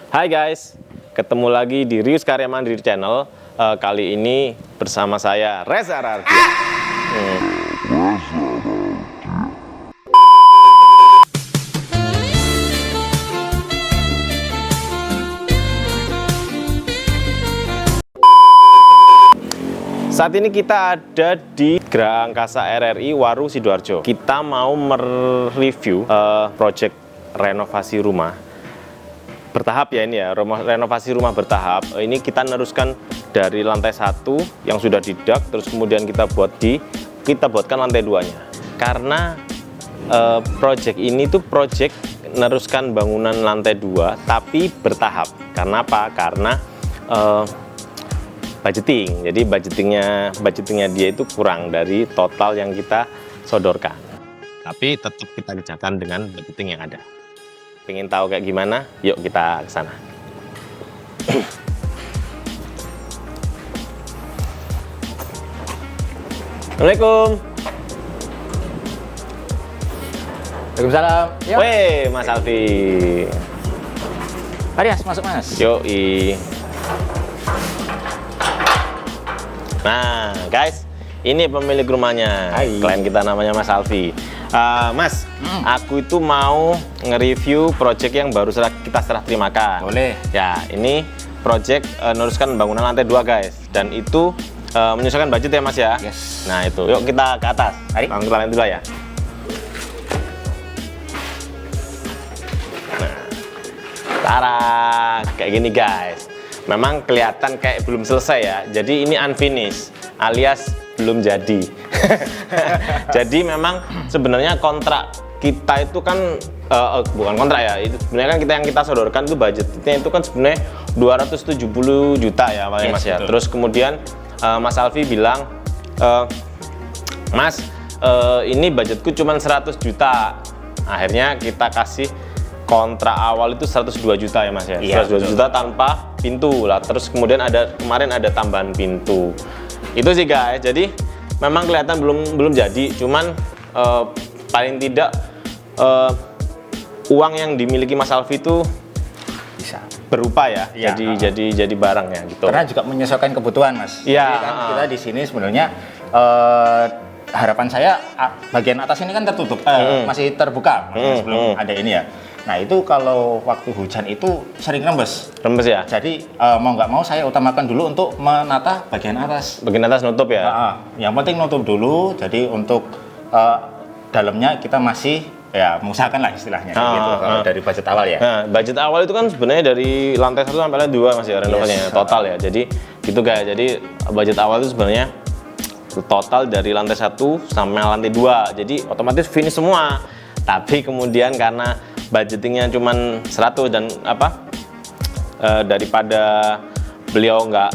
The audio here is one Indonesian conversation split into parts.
Hai guys, ketemu lagi di Rius Karya Mandiri Channel. Kali ini bersama saya Reza Rardian. Saat ini kita ada di Geraha Angkasa RRI Waru Sidoarjo. Kita mau mereview project renovasi rumah bertahap ya ini ya, renovasi rumah bertahap. Ini kita meneruskan dari lantai 1 yang sudah didak, terus kemudian kita buatkan lantai 2-nya. Karena project ini tuh project meneruskan bangunan lantai 2 tapi bertahap. Karena apa? Karena budgeting. Jadi budgetingnya dia itu kurang dari total yang kita sodorkan. Tapi tetap kita kerjakan dengan budgeting yang ada. Pengen tahu kayak gimana? Yuk kita ke sana. Assalamualaikum. Waalaikumsalam. Weh, Mas Alfi. Mari Mas, masuk Mas. Yoi. Nah, guys, ini pemilik rumahnya. Hai. Klien kita namanya Mas Alfi. Mas, aku itu mau nge-review project yang baru kita serah terimakan. Boleh. Ya, ini project meneruskan bangunan lantai 2 guys. Dan itu menyesuaikan budget ya Mas ya. Yes. Nah itu, yuk kita ke atas. Mari. Langsung ke lantai 2 ya. Nah, tara, kayak gini guys. Memang kelihatan kayak belum selesai ya. Jadi ini unfinished, alias belum jadi. Jadi memang sebenarnya kontrak kita itu kan bukan kontrak ya. Itu sebenarnya kan yang kita sodorkan itu budgetnya itu kan sebenarnya 270 juta ya awalnya Mas ya. Betul. Terus kemudian Mas Alfi bilang, Mas, ini budgetku cuma 100 juta. Akhirnya kita kasih kontrak awal itu 102 juta ya Mas ya. Iya, 102 juta tanpa pintu lah. Terus kemudian kemarin ada tambahan pintu. Itu sih guys. Jadi memang kelihatan belum jadi. Cuman paling tidak uang yang dimiliki Mas Alfi itu Bisa. berupa ya. Iya. Jadi barang ya gitu. Karena juga menyesuaikan kebutuhan Mas. Iya. Jadi kan kita di sini sebenarnya harapan saya bagian atas ini kan tertutup, masih terbuka sebelum ada ini ya. Nah itu kalau waktu hujan itu sering rembes. Rembes ya. Jadi mau nggak mau saya utamakan dulu untuk menata bagian atas. Bagian atas nutup ya. Yang penting nutup dulu. Jadi untuk dalamnya kita masih ya mengusahakan lah istilahnya gitu kalau dari budget awal ya. Nah, budget awal itu kan sebenarnya dari lantai 1 sampai lantai 2 Mas ya renovasinya total ya. Jadi gitu guys. Jadi budget awal itu sebenarnya total dari lantai 1 sampai lantai 2. Jadi otomatis finish semua. Tapi kemudian karena budgetingnya cuma 100 dan daripada beliau nggak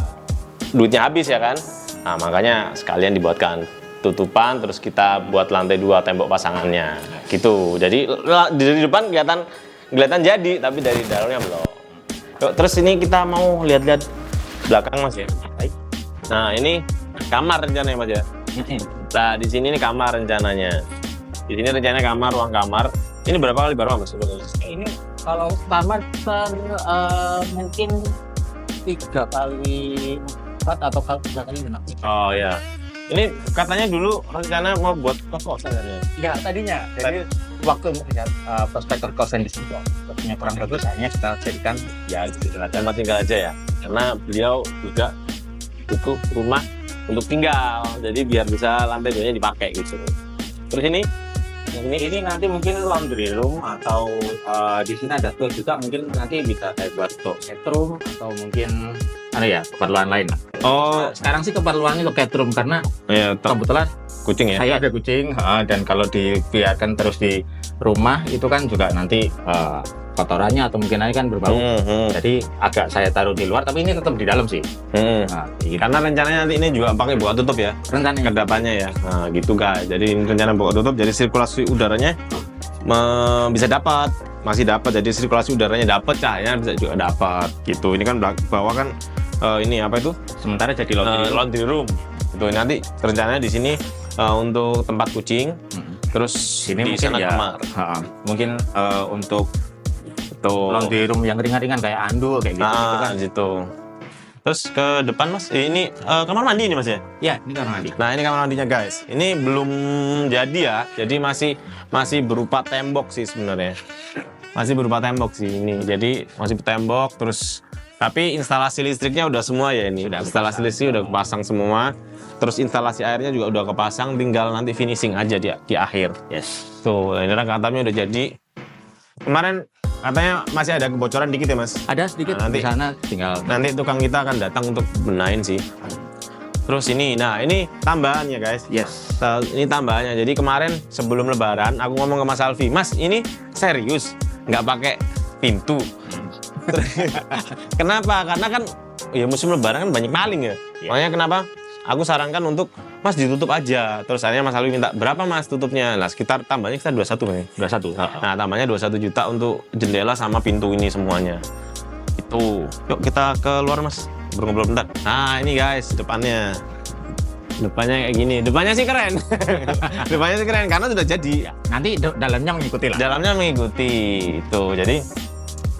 duitnya habis ya kan. Nah, makanya sekalian dibuatkan tutupan, terus kita buat lantai 2 tembok pasangannya gitu. Jadi dari depan kelihatan jadi, tapi dari dalamnya belum. Yuk, terus ini kita mau lihat-lihat belakang Mas ya. Nah, ini kamar rencananya Mas ya. Nah, di sini nih kamar rencananya. Di sini rencananya kamar, ruang kamar. Ini berapa kali baru Mas? Ini kalau kamar mungkin 3 kali 4 atau 3 kali 6. Oh ya. Ini katanya dulu rencana mau buat kos-kosan ya? Ya tadinya. Jadi waktu melihat prospektor kosan di situ punya kurang bagus, akhirnya kita jadikan ya Tempat tinggal aja ya. Karena beliau juga butuh rumah untuk tinggal. Jadi biar bisa lantai 2-nya dipakai gitu. Terus ini nanti mungkin laundry room atau di sini ada toilet juga, mungkin nanti bisa saya buat bedroom atau mungkin keperluan lain lah. oh Sekarang sih keperluannya ke bedroom karena ya kebetulan kucing ya. Saya ada kucing dan kalau dibiarkan terus di rumah itu kan juga nanti kotorannya atau mungkin kan berbau. Jadi agak saya taruh di luar, tapi ini tetap di dalam sih. Nah, gitu. Karena rencananya nanti ini juga pakai buka tutup ya. Rencananya. Kedepannya ya. Nah, gitu guys. Jadi ini rencana buka tutup, jadi sirkulasi udaranya bisa dapat, masih dapat. Jadi sirkulasi udaranya dapat, cahayanya bisa juga dapat. Gitu. Ini kan bawah kan ini apa itu? Sementara jadi Laundry room. Itu nanti rencananya di sini untuk tempat kucing. Terus ini di mungkin sana ya kamar. mungkin untuk Betul. Laundry room yang ringan-ringan kayak andul kayak gitu, gitu kan. Gitu. Terus ke depan Mas, ini kamar mandi ini Mas ya? Ya, ini kamar mandi. Nah, ini kamar mandinya guys. Ini belum jadi ya. Jadi masih berupa tembok sih sebenarnya. Masih berupa tembok sih ini. Jadi masih tembok terus tapi instalasi listriknya udah semua ya ini. Instalasi listrik udah kepasang semua. Terus instalasi airnya juga udah kepasang, tinggal nanti finishing aja di akhir. Yes. Tuh, ini atapnya udah jadi. Kemarin katanya masih ada kebocoran dikit ya Mas? Ada sedikit Nah, di sana, tinggal Nanti tukang kita akan datang untuk benahin sih. Terus ini, nah ini tambahannya guys. yes. Ini tambahannya. Jadi kemarin sebelum Lebaran aku ngomong ke Mas Alfi, Mas ini serius nggak pakai pintu. Kenapa? Karena kan ya musim Lebaran kan banyak maling ya. Makanya kenapa? Aku sarankan untuk Mas ditutup aja. Terus akhirnya Mas Alwi minta berapa Mas tutupnya? Nah sekitar tambahnya kita 21 nih. 21. Nah tambahnya 21 juta untuk jendela sama pintu ini semuanya. Itu. Yuk kita keluar Mas. Ngobrol bentar. Nah ini guys depannya. Depannya kayak gini. Depannya sih keren. Depannya sih keren karena sudah jadi. Nanti dalamnya mengikuti lah. Dalamnya mengikuti. Itu. Jadi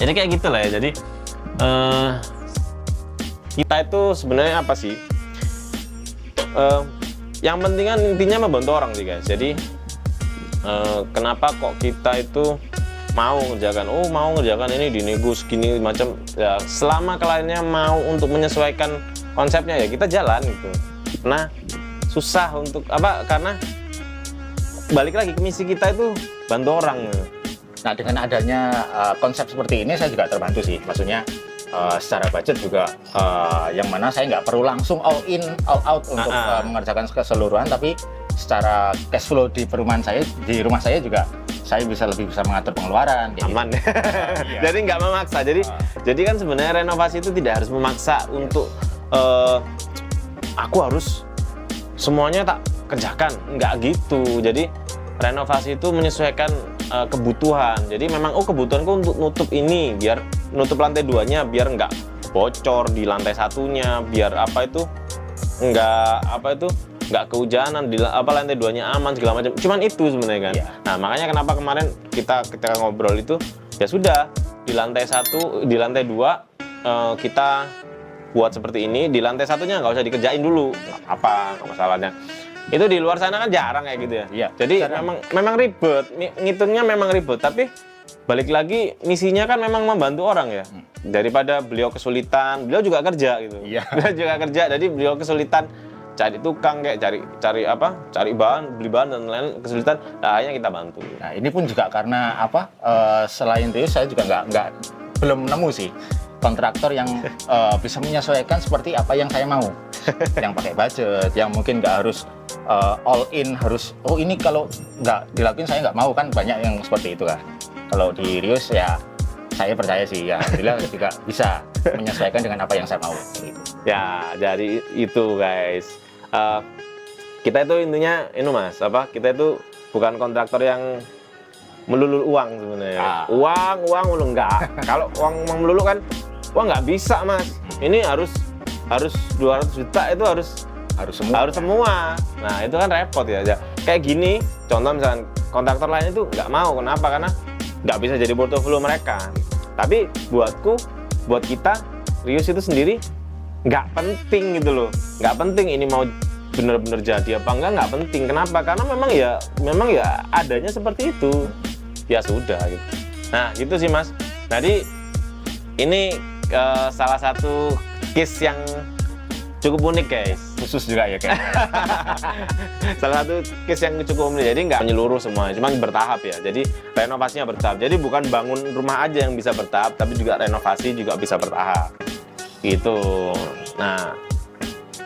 kayak gitulah ya. Jadi kita itu sebenarnya apa sih? Yang penting kan intinya membantu orang sih guys. Jadi kenapa kok kita itu mau ngerjakan ini dinego segini macam ya, selama kliennya mau untuk menyesuaikan konsepnya ya kita jalan gitu. Nah susah untuk apa, karena balik lagi ke misi kita itu bantu orang. Nah dengan adanya konsep seperti ini saya juga terbantu sih. Maksudnya secara budget juga yang mana saya nggak perlu langsung all in all out untuk mengerjakan keseluruhan, tapi secara cash flow di rumah saya juga saya lebih bisa mengatur pengeluaran kayak aman gitu. Jadi nggak memaksa. Jadi kan sebenarnya renovasi itu tidak harus memaksa untuk aku harus semuanya tak kerjakan, nggak gitu. Jadi renovasi itu menyesuaikan kebutuhan. Jadi memang kebutuhanku untuk nutup ini biar nutup lantai 2-nya biar nggak bocor di lantai 1-nya, biar nggak kehujanan di lantai 2-nya aman segala macam. Cuman itu sebenarnya kan. Nah makanya kenapa kemarin kita ngobrol itu ya sudah di lantai 1, di lantai 2 kita buat seperti ini, di lantai 1-nya nggak usah dikerjain dulu, nggak masalahnya. Itu di luar sana kan jarang kayak gitu ya. Iya, jadi memang ribet, ngitungnya memang ribet, tapi balik lagi misinya kan memang membantu orang ya. Daripada beliau kesulitan, beliau juga kerja gitu. Iya. Beliau juga kerja, jadi beliau kesulitan cari tukang kayak cari bahan, beli bahan dan lain kesulitan, nah akhirnya kita bantu. Nah ini pun juga karena selain itu saya juga belum nemu sih kontraktor yang bisa menyesuaikan seperti apa yang saya mau. Yang pakai budget, yang mungkin nggak harus all in, harus ini kalau nggak dilakuin saya nggak mau, kan banyak yang seperti itu kan. Kalau di Rius ya saya percaya sih ya alhamdulillah juga bisa menyesuaikan dengan apa yang saya mau gitu. Ya jadi itu guys, kita itu intinya ini Mas, kita itu bukan kontraktor yang melulu uang sebenarnya. Uang melulu enggak. Kalau uang melulu kan nggak bisa Mas. Ini harus 200 juta itu harus semua. Nah itu kan repot ya. Kayak gini contoh misalkan kontraktor lain itu nggak mau. Kenapa? Karena nggak bisa jadi portofolio mereka. Tapi buat kita Rius itu sendiri nggak penting gitu loh. Nggak penting ini mau bener-bener jadi apa nggak penting. Kenapa? Karena memang ya adanya seperti itu. Ya sudah gitu. Nah gitu sih Mas. Jadi ini salah satu case yang cukup unik guys, Khusus juga ya kayak. salah satu case yang cukup unik, jadi nggak menyeluruh semua, cuma bertahap ya. Jadi renovasinya bertahap, jadi bukan bangun rumah aja yang bisa bertahap, tapi juga renovasi juga bisa bertahap gitu. Nah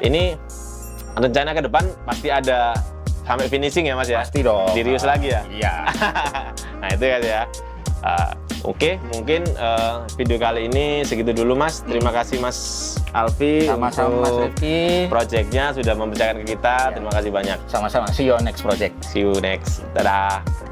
ini rencana ke depan pasti ada sampai finishing ya Mas ya? Pasti dong. Di Rius lagi ya? Iya. Nah itu ya. Oke, mungkin video kali ini segitu dulu Mas. Terima kasih Mas Alfi Sama-sama Mas Rifki. Projectnya sudah mempercayakan ke kita. Terima kasih banyak. Sama-sama. See you on next project. See you next. Dadah.